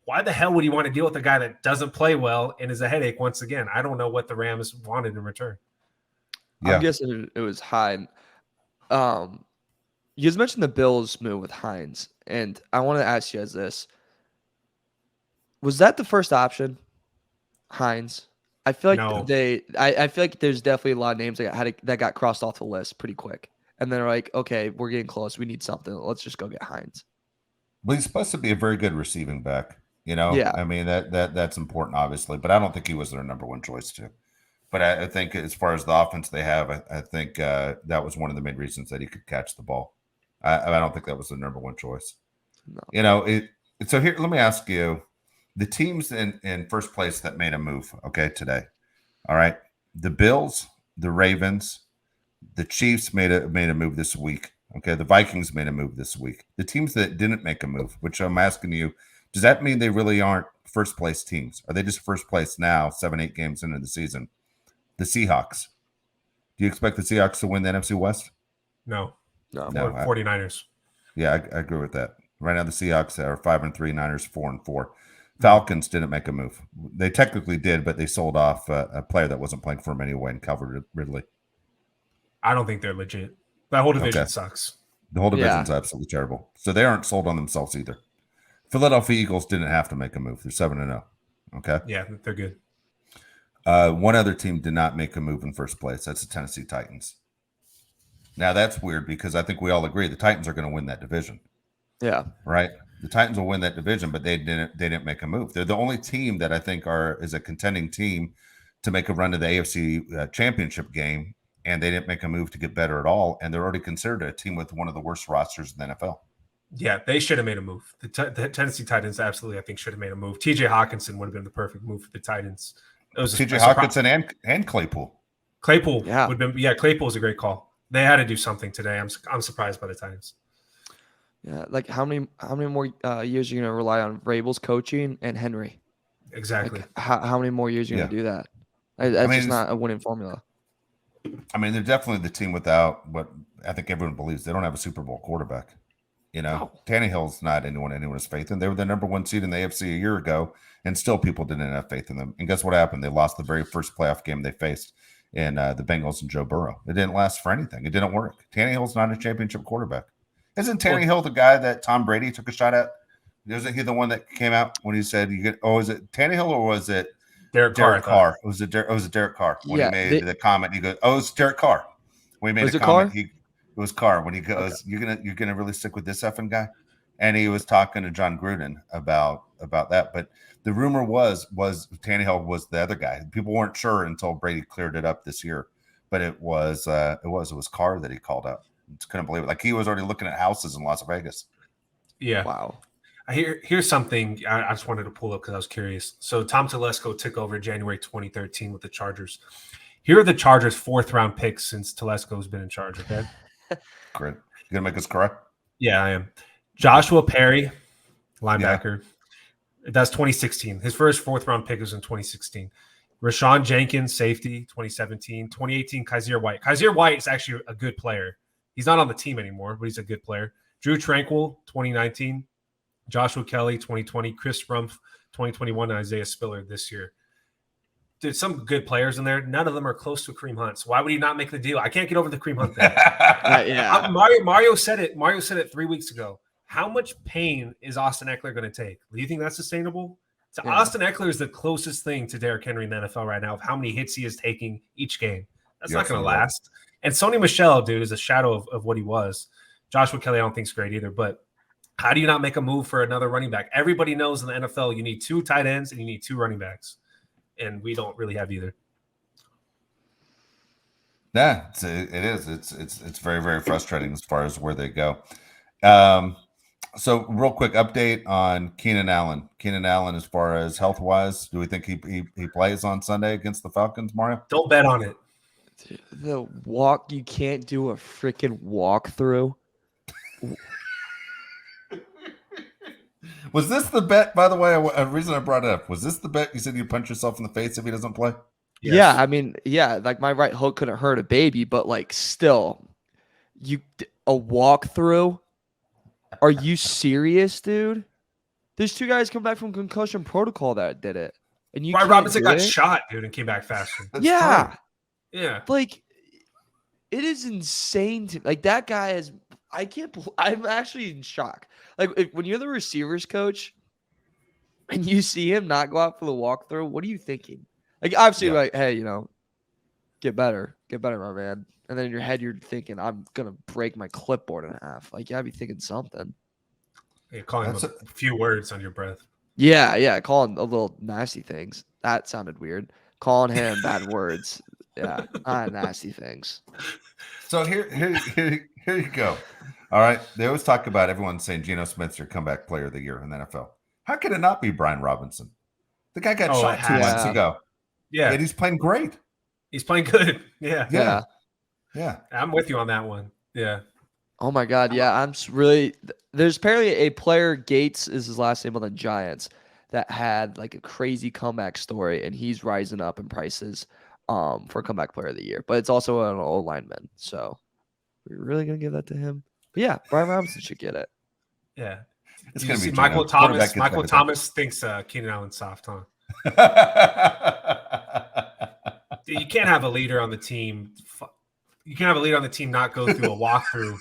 why the hell would you want to deal with a guy that doesn't play well and is a headache once again? I don't know what the Rams wanted in return. Yeah. I'm guessing it was high. You guys mentioned the Bills move with Hines, and I want to ask you guys this. Was that the first option, Hines? I feel like I feel like there's definitely a lot of names that got crossed off the list pretty quick. And they're like, okay, we're getting close. We need something. Let's just go get Hines. Well, he's supposed to be a very good receiving back. Yeah. I mean, that's important, obviously, but I don't think he was their number one choice too. But I think as far as the offense they have, I think that was one of the main reasons that he could catch the ball. I don't think that was the number one choice. No. So here, let me ask you, the teams in first place that made a move, okay, today. All right. The Bills, the Ravens, the Chiefs made a move this week. Okay, the Vikings made a move this week. The teams that didn't make a move, which I'm asking you, does that mean they really aren't first place teams? Are they just first place now, 7-8 games into the season? The Seahawks. Do you expect the Seahawks to win the NFC West? No. 49ers. I agree with that. Right now, the Seahawks are 5-3, Niners 4-4. Falcons didn't make a move. They technically did, but they sold off a player that wasn't playing for them anyway and Calvin Ridley. I don't think they're legit. That whole division sucks. The whole division is absolutely terrible. So they aren't sold on themselves either. Philadelphia Eagles didn't have to make a move. They're 7-0. Okay. Yeah, they're good. One other team did not make a move in first place. That's the Tennessee Titans. Now that's weird because I think we all agree the Titans are going to win that division. Yeah. Right. The Titans will win that division, but they didn't make a move. They're the only team that I think is a contending team to make a run to the AFC championship game. And they didn't make a move to get better at all. And they're already considered a team with one of the worst rosters in the NFL. Yeah, they should have made a move. The Tennessee Titans absolutely, I think, should have made a move. TJ Hawkinson would have been the perfect move for the Titans. TJ Hawkinson and Claypool. Claypool would have been. Yeah, Claypool was a great call. They had to do something today. I'm surprised by the Titans. Yeah, like how many more years are you going to rely on Vrabel's coaching and Henry? Exactly. Like, how many more years are you going to do that? That's just not a winning formula. I mean, they're definitely the team without what I think everyone believes. They don't have a Super Bowl quarterback. You know, Tannehill's not anyone's faith in. They were the number 1 seed in the AFC a year ago, and still people didn't have faith in them. And guess what happened? They lost the very first playoff game they faced in the Bengals and Joe Burrow. It didn't last for anything. It didn't work. Tannehill's not a championship quarterback. Isn't Tannehill the guy that Tom Brady took a shot at? Wasn't he the one that came out when he said, is it Tannehill or was it Derek Carr? It was Derek Carr when he made the comment. He goes, it's Derek Carr. When he made a comment, it was Carr when he goes, okay. You're gonna really stick with this effing guy? And he was talking to John Gruden about that. But the rumor was Tannehill was the other guy. People weren't sure until Brady cleared it up this year. But it was Carr that he called out. Just couldn't believe it. Like he was already looking at houses in Las Vegas. Yeah. Wow. Here's something I just wanted to pull up because I was curious. So Tom Telesco took over January 2013 with the Chargers. Here are the Chargers' 4th-round picks since Telesco's been in charge. Okay. Great. You gonna make us cry? Yeah, I am. Joshua Perry, linebacker. Yeah. That's 2016. His first 4th-round pick was in 2016. Rashawn Jenkins, safety, 2017. 2018, Kaiser White. Kaiser White is actually a good player. He's not on the team anymore, but he's a good player. Drew Tranquil, 2019. Joshua Kelly, 2020. Chris Rumpf, 2021. And Isaiah Spiller this year. Dude, some good players in there. None of them are close to Kareem Hunt. So why would he not make the deal? I can't get over the Kareem Hunt thing. Yeah. Mario said it. Mario said it 3 weeks ago. How much pain is Austin Eckler going to take? Do you think that's sustainable? So yeah. Austin Eckler is the closest thing to Derrick Henry in the NFL right now of how many hits he is taking each game. That's not going to last. And Sony Michel, dude, is a shadow of what he was. Joshua Kelly, I don't think is great either. But how do you not make a move for another running back? Everybody knows in the NFL you need 2 tight ends and you need 2 running backs. And we don't really have either. Yeah, it is. It's very, very frustrating as far as where they go. So real quick update on Keenan Allen. Keenan Allen, as far as health wise, do we think he plays on Sunday against the Falcons, Mario? Don't bet on it. You can't do a freaking walkthrough. Was this the bet, by the way? A reason I brought it up. Was this the bet you said you punch yourself in the face if he doesn't play? Yes. Yeah, I mean, yeah, like my right hook couldn't hurt a baby, but like still, a walkthrough. Are you serious, dude? There's 2 guys come back from concussion protocol that did it, and you. Robinson got shot, dude, and came back faster. Yeah, yeah. Like, it is insane to like that guy is. I'm actually in shock. Like when you're the receivers coach, and you see him not go out for the walkthrough, what are you thinking? Like obviously, like, hey, get better, my man. And then in your head, you're thinking, I'm gonna break my clipboard in half. Like, you gotta be thinking something. You're calling him a few words on your breath. Yeah, calling a little nasty things. That sounded weird. Calling him bad words. Yeah, nasty things. So here you go. All right, they always talk about everyone saying Geno Smith's your comeback player of the year in the NFL. How could it not be Brian Robinson? The guy got shot 2 months ago. Yeah, and he's playing great. He's playing good. Yeah. I'm with you on that one. Yeah. Oh my God. Yeah, I'm really. There's apparently a player, Gates is his last name on the Giants, that had like a crazy comeback story, and he's rising up in prices for comeback player of the year. But it's also an old lineman, so we're really gonna give that to him. But yeah, Brian Robinson should get it. Yeah, it's gonna be Michael Thomas. Michael Thomas thinks Keenan Allen's soft, huh? Dude, you can't have a leader on the team. You can't have a leader on the team not go through a walkthrough.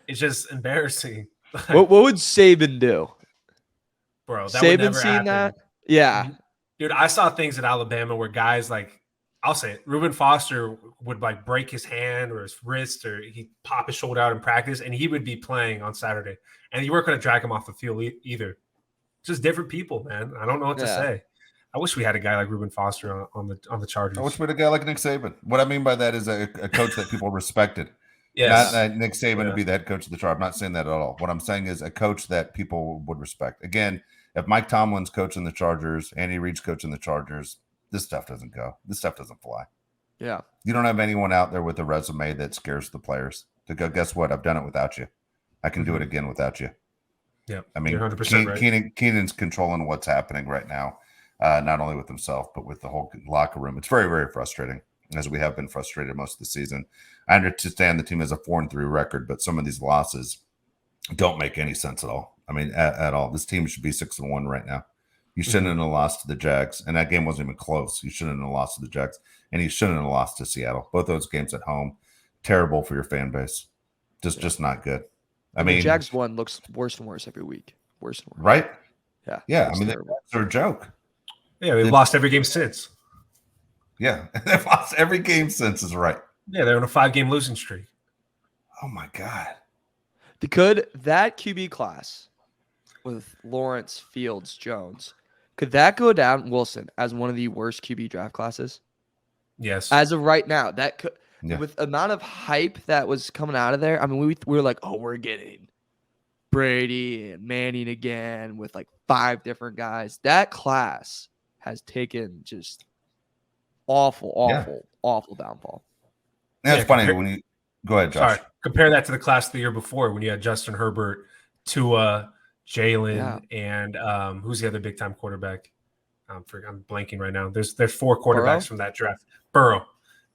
It's just embarrassing. What would Saban do? Bro, that Saban would never seen happen. that? Yeah. Dude, I saw things at Alabama where guys like, I'll say it, Reuben Foster would like break his hand or his wrist, or he'd pop his shoulder out in practice, and he would be playing on Saturday. And you weren't going to drag him off the field either. Just different people, man. I don't know what to say. I wish we had a guy like Reuben Foster on the Chargers. I wish we had a guy like Nick Saban. What I mean by that is a coach that people respected. Yes. Not Nick Saban to be the head coach of the Chargers. I'm not saying that at all. What I'm saying is a coach that people would respect. Again, if Mike Tomlin's coaching the Chargers, Andy Reid's coaching the Chargers, this stuff doesn't go. This stuff doesn't fly. Yeah. You don't have anyone out there with a resume that scares the players to go, guess what? I've done it without you. I can do it again without you. Yeah. I mean, 100% right. Keenan's controlling what's happening right now, not only with himself, but with the whole locker room. It's very, very frustrating, as we have been frustrated most of the season. I understand the team has a 4-3 record, but some of these losses don't make any sense at all. I mean, at all. This team should be 6-1 right now. You shouldn't have lost to the Jags, and that game wasn't even close. You shouldn't have lost to the Jags, and you shouldn't have lost to Seattle. Both those games at home, terrible for your fan base. Just not good. I mean, the Jags one looks worse and worse every week. Worse and worse. Right? Yeah. Yeah. I mean, they're a joke. Yeah, they've lost every game since. Yeah, they've lost every game since. Is right. Yeah, they're on a 5-game losing streak. Oh my God. Could that QB class with Lawrence, Fields, Jones, could that go down, Wilson, as one of the worst QB draft classes? Yes. As of right now, that could, with the amount of hype that was coming out of there. I mean, we were like, oh, we're getting Brady and Manning again with like 5 different guys. That class has taken just awful downfall. That's funny when you go ahead, Josh. Sorry, compare that to the class the year before when you had Justin Herbert, Tua, Jalen, and who's the other big time quarterback? I'm blanking right now. There's 4 quarterbacks from that draft. Burrow.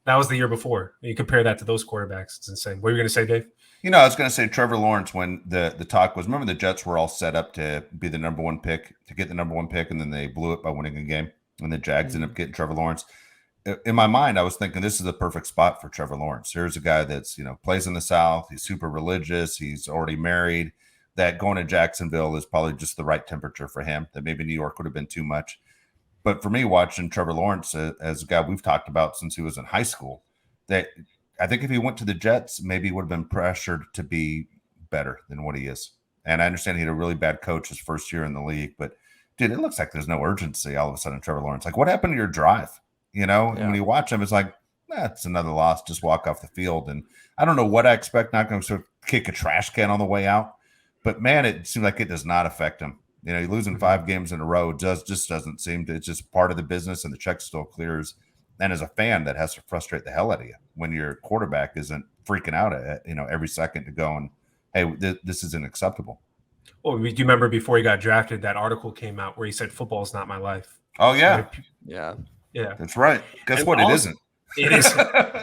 That was the year before. You compare that to those quarterbacks. It's insane. What were you going to say, Dave? I was going to say Trevor Lawrence when the talk was, remember the Jets were all set up to be the number 1 pick, to get the number 1 pick, and then they blew it by winning a game, and the Jags ended up getting Trevor Lawrence. In my mind, I was thinking this is the perfect spot for Trevor Lawrence. Here's a guy that's, plays in the South. He's super religious. He's already married. That going to Jacksonville is probably just the right temperature for him, that maybe New York would have been too much. But for me, watching Trevor Lawrence as a guy we've talked about since he was in high school, that I think if he went to the Jets, maybe he would have been pressured to be better than what he is. And I understand he had a really bad coach his first year in the league, but dude, it looks like there's no urgency all of a sudden, Trevor Lawrence. Like, what happened to your drive? And when you watch him, it's like, it's another loss. Just walk off the field. And I don't know what I expect. Not going to sort of kick a trash can on the way out. But, man, it seems like it does not affect him. He's losing 5 games in a row. Just doesn't seem to. It's just part of the business, and the check still clears. And as a fan, that has to frustrate the hell out of you when your quarterback isn't freaking out at every second to go and, hey, this isn't acceptable. Well, do you remember before he got drafted, that article came out where he said, "Football is not my life." Oh, yeah. Yeah. That's right. Guess what? It isn't. It is.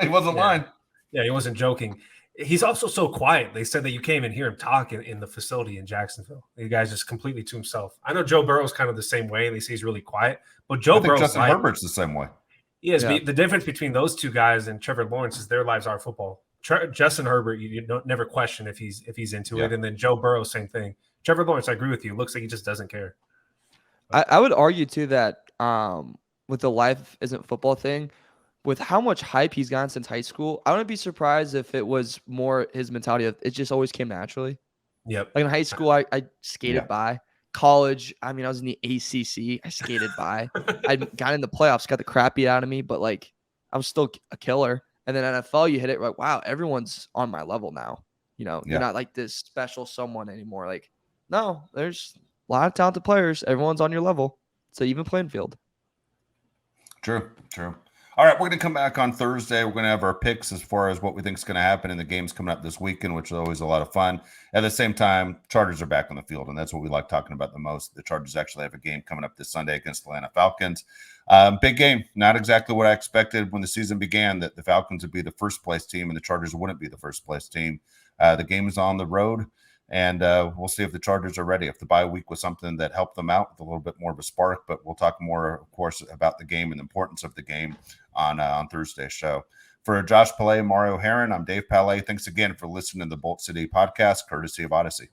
He wasn't lying. Yeah, he wasn't joking. He's also so quiet. They said that you can't even hear him talk in the facility in Jacksonville. The guy's just completely to himself. I know Joe Burrow's kind of the same way. They say he's really quiet, but Justin Herbert's the same way. Yes, the difference between those 2 guys and Trevor Lawrence is their lives are football. Justin Herbert, you don't never question if he's into it, and then Joe Burrow, same thing. Trevor Lawrence, I agree with you. Looks like he just doesn't care. I would argue too that with the life isn't football thing, with how much hype he's gotten since high school, I wouldn't be surprised if it was more his mentality of it just always came naturally. Yep. Like in high school, I skated by. College, I mean, I was in the ACC. I skated by. I got in the playoffs, got the crap beat out of me, but like I was still a killer. And then NFL, you hit it like, wow, everyone's on my level now. You're not like this special someone anymore. Like, no, there's a lot of talented players. Everyone's on your level. It's an even playing field. True. All right, we're going to come back on Thursday. We're going to have our picks as far as what we think is going to happen in the games coming up this weekend, which is always a lot of fun. At the same time, Chargers are back on the field, and that's what we like talking about the most. The Chargers actually have a game coming up this Sunday against the Atlanta Falcons. Big game. Not exactly what I expected when the season began, that the Falcons would be the first-place team and the Chargers wouldn't be the first-place team. The game is on the road. And we'll see if the Chargers are ready. If the bye week was something that helped them out with a little bit more of a spark, but we'll talk more, of course, about the game and the importance of the game on Thursday's show. For Josh Pillay and Mario Heron, I'm Dave Pillay. Thanks again for listening to the Bolt City podcast, courtesy of Odyssey.